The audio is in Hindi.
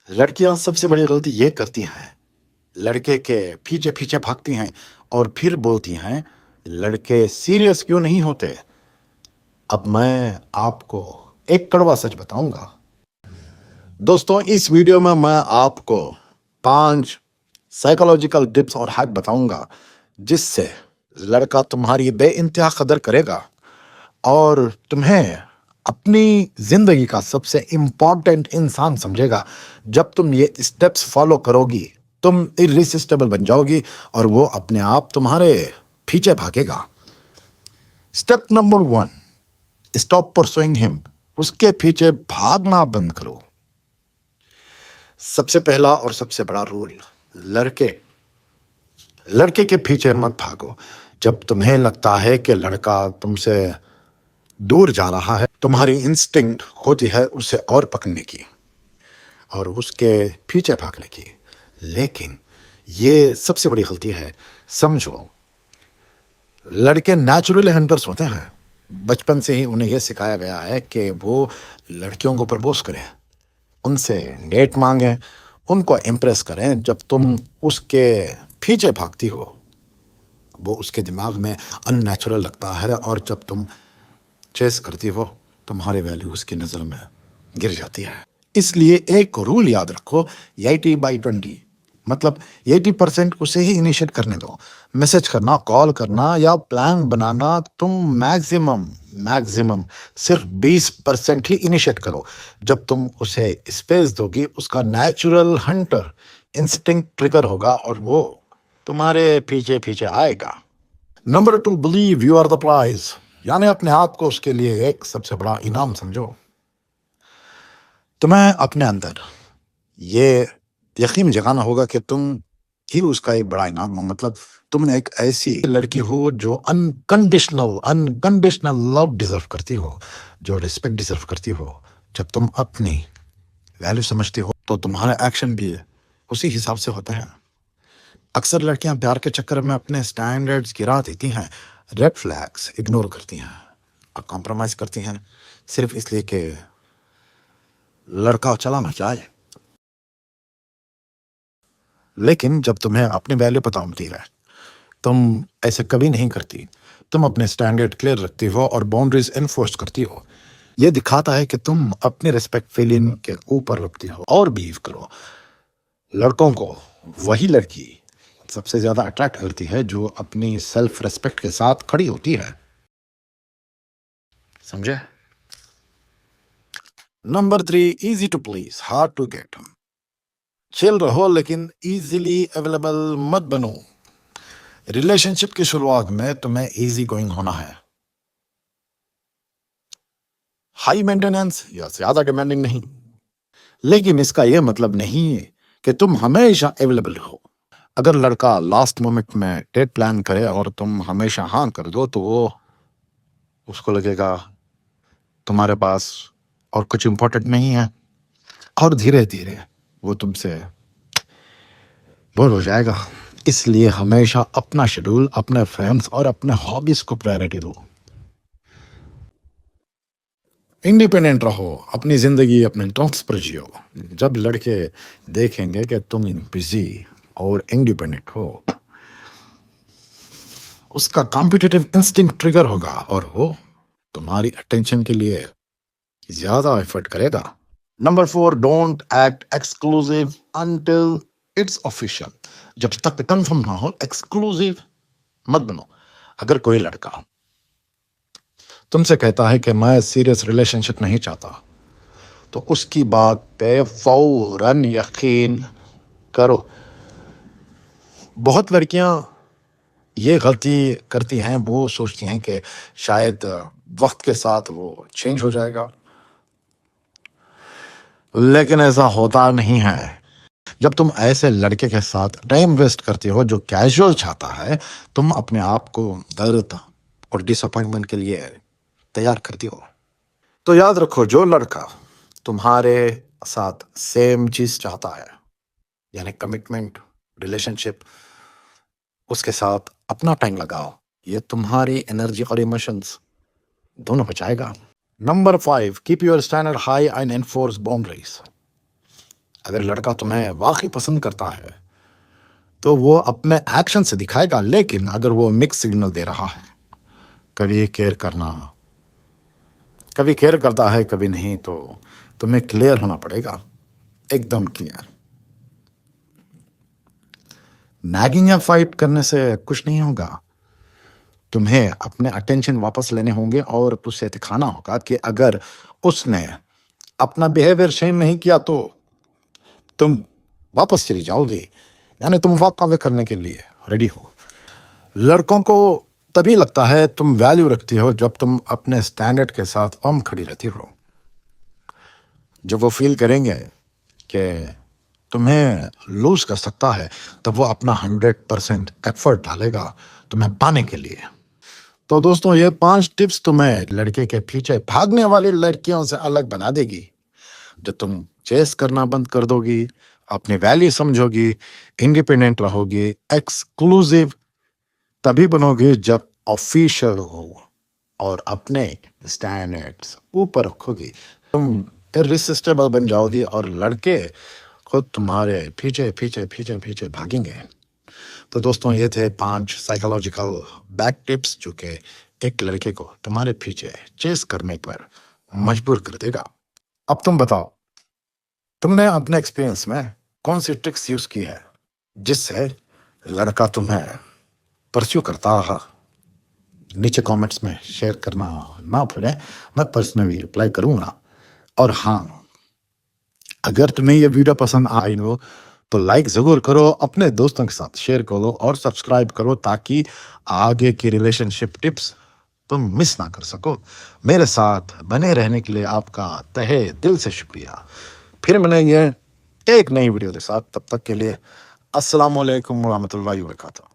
लड़कियां सबसे बड़ी गलती ये करती हैं, लड़के के पीछे पीछे भागती हैं और फिर बोलती हैं लड़के सीरियस क्यों नहीं होते। अब मैं आपको एक कड़वा सच बताऊंगा। दोस्तों, इस वीडियो में मैं आपको 5 साइकोलॉजिकल टिप्स और हैक बताऊंगा जिससे लड़का तुम्हारी बेइंतहा कदर करेगा और तुम्हें अपनी जिंदगी का सबसे इंपॉर्टेंट इंसान समझेगा। जब तुम ये स्टेप्स फॉलो करोगी, तुम इररिसिस्टिबल बन जाओगी और वो अपने आप तुम्हारे पीछे भागेगा। Step number 1, stop pursuing him. उसके पीछे भागना बंद करो। सबसे पहला और सबसे बड़ा रूल, लड़के लड़के के पीछे मत भागो। जब तुम्हें लगता है कि लड़का तुमसे दूर जा रहा है, तुम्हारी इंस्टिंक्ट होती है उसे और पकड़ने की और उसके पीछे भागने की। लेकिन ये सबसे बड़ी गलती है। समझो, लड़के नेचुरल हंटर्स होते हैं। बचपन से ही उन्हें यह सिखाया गया है कि वो लड़कियों को प्रपोज करें, उनसे डेट मांगे, उनको इम्प्रेस करें। जब तुम उसके पीछे भागती हो, वो उसके दिमाग में अननेचुरल लगता है और जब तुम चेस करती हो, तुम्हारी वैल्यू उसकी नज़र में गिर जाती है। इसलिए एक रूल याद रखो, 80/20। मतलब 80% उसे ही इनिशिएट करने दो। मैसेज करना, कॉल करना या प्लान बनाना तुम मैक्सिमम सिर्फ 20% ही इनिशिएट करो। जब तुम उसे स्पेस दोगी, उसका नेचुरल हंटर इंस्टिंक्ट ट्रिगर होगा और वो तुम्हारे पीछे पीछे आएगा। Number 2, believe you are the prize. यानी अपने आप को उसके लिए एक सबसे बड़ा इनाम समझो। तुम्हें अपने अंदर ये यकीन जगाना होगा कि तुम ही उसका एक बड़ा इनाम हो। मतलब तुमने एक ऐसी लड़की हो जो अनकंडीशनल लव डिजर्व करती हो, जो रिस्पेक्ट डिजर्व करती हो। जब तुम अपनी वैल्यू समझती हो तो तुम्हारे एक्शन भी उसी हिसाब से होते हैं। अक्सर लड़कियां प्यार के चक्कर में अपने स्टैंडर्ड्स गिरा देती हैं, रेड फ्लैग्स इग्नोर करती हैं और कॉम्प्रोमाइज करती हैं सिर्फ इसलिए कि लड़का चला ना जाए। लेकिन जब तुम्हें अपनी वैल्यू पता होती है, तुम ऐसे कभी नहीं करती। तुम अपने स्टैंडर्ड क्लियर रखती हो और बाउंड्रीज एनफोर्स करती हो। यह दिखाता है कि तुम अपनी रिस्पेक्ट फीलिंग के ऊपर रखती हो और बिहेव करो। लड़कों को वही लड़की सबसे ज्यादा अट्रैक्ट करती है जो अपनी सेल्फ रिस्पेक्ट के साथ खड़ी होती है। समझे? Number 3, easy to please, hard to get. Chill रहो लेकिन इजीली अवेलेबल मत बनो। रिलेशनशिप की शुरुआत में तुम्हें इजी गोइंग होना है, हाई मेंटेनेंस या ज्यादा डिमांडिंग नहीं। लेकिन इसका यह मतलब नहीं है कि तुम हमेशा अवेलेबल हो। अगर लड़का लास्ट मोमेंट में डेट प्लान करे और तुम हमेशा हाँ कर दो, तो वो उसको लगेगा तुम्हारे पास और कुछ इंपॉर्टेंट नहीं है और धीरे धीरे वो तुमसे बोर हो जाएगा। इसलिए हमेशा अपना शेड्यूल, अपने फ्रेंड्स और अपने हॉबीज को प्रायोरिटी दो। इंडिपेंडेंट रहो, अपनी जिंदगी अपने टर्म्स पर जियो। जब लड़के देखेंगे कि तुम बिजी और इंडिपेंडेंट हो, उसका कॉम्पिटिटिव इंस्टिंक्ट ट्रिगर होगा और वो तुम्हारी अटेंशन के लिए ज्यादा एफर्ट करेगा। Number 4, don't act exclusive until it's official. जब तक कंफर्म ना हो, एक्सक्लूसिव मत बनो। अगर कोई लड़का तुमसे कहता है कि मैं सीरियस रिलेशनशिप नहीं चाहता, तो उसकी बात पे फौरन यकीन करो। बहुत लड़कियां ये गलती करती हैं, वो सोचती हैं कि शायद वक्त के साथ वो चेंज हो जाएगा, लेकिन ऐसा होता नहीं है। जब तुम ऐसे लड़के के साथ टाइम वेस्ट करती हो जो कैजुअल चाहता है, तुम अपने आप को दर्द और डिसअपॉइंटमेंट के लिए तैयार करती हो। तो याद रखो, जो लड़का तुम्हारे साथ सेम चीज चाहता है, यानी कमिटमेंट, रिलेशनशिप, उसके साथ अपना टाइम लगाओ। ये तुम्हारी एनर्जी और इमोशंस दोनों बचाएगा। Number 5, keep your standard high and enforce boundaries. अगर लड़का तुम्हें वाकई पसंद करता है तो वो अपने एक्शन से दिखाएगा, लेकिन अगर वो मिक्स सिग्नल दे रहा है, कभी केयर करता है कभी नहीं, तो तुम्हें क्लियर होना पड़ेगा, एकदम क्लियर। नैगिंग या फाइट करने से कुछ नहीं होगा। तुम्हें अपने अटेंशन वापस लेने होंगे और उसे दिखाना होगा कि अगर उसने अपना बिहेवियर चेंज नहीं किया तो तुम वापस चली जाओगी, यानी तुम वॉक अवे करने के लिए रेडी हो। लड़कों को तभी लगता है तुम वैल्यू रखती हो जब तुम अपने स्टैंडर्ड के साथ खड़ी रहती हो। जब वो फील करेंगे कि तुम्हें लूज कर सकता है, तब वो अपना 100% एफर्ट डालेगा तुम्हें पाने के लिए। तो दोस्तों, ये 5 टिप्स तुम्हें लड़के के पीछे भागने वाली लड़कियों से अलग बना देगी। जब तुम चेस करना बंद कर दोगी, अपनी वैल्यू समझोगी, इंडिपेंडेंट रहोगी, एक्सक्लूसिव तभी बनोगी जब ऑफिशियल हो और अपने स्टैंडर्ड्स ऊपर रखोगी। तुम इररिसिस्टिबल बन जाओगी और लड़के खुद तुम्हारे पीछे पीछे पीछे पीछे भागेंगे। तो दोस्तों, ये थे 5 साइकोलॉजिकल बैक टिप्स जो कि एक लड़के को तुम्हारे पीछे चेस करने पर मजबूर कर देगा। अब तुम बताओ, तुमने अपने एक्सपीरियंस में कौन सी ट्रिक्स यूज की है जिससे लड़का तुम्हें परस्यू करता है? नीचे कमेंट्स में शेयर करना ना भूलें, मैं पर्सनली रिप्लाई करूंगा। और हाँ, अगर तुम्हें ये वीडियो पसंद आई हो तो लाइक जरूर करो, अपने दोस्तों के साथ शेयर करो और सब्सक्राइब करो ताकि आगे की रिलेशनशिप टिप्स तुम मिस ना कर सको। मेरे साथ बने रहने के लिए आपका तहे दिल से शुक्रिया। फिर मिलेंगे एक नई वीडियो के साथ, तब तक के लिए अस्सलाम वालेकुम व रहमतुल्लाहि व बरकातहू।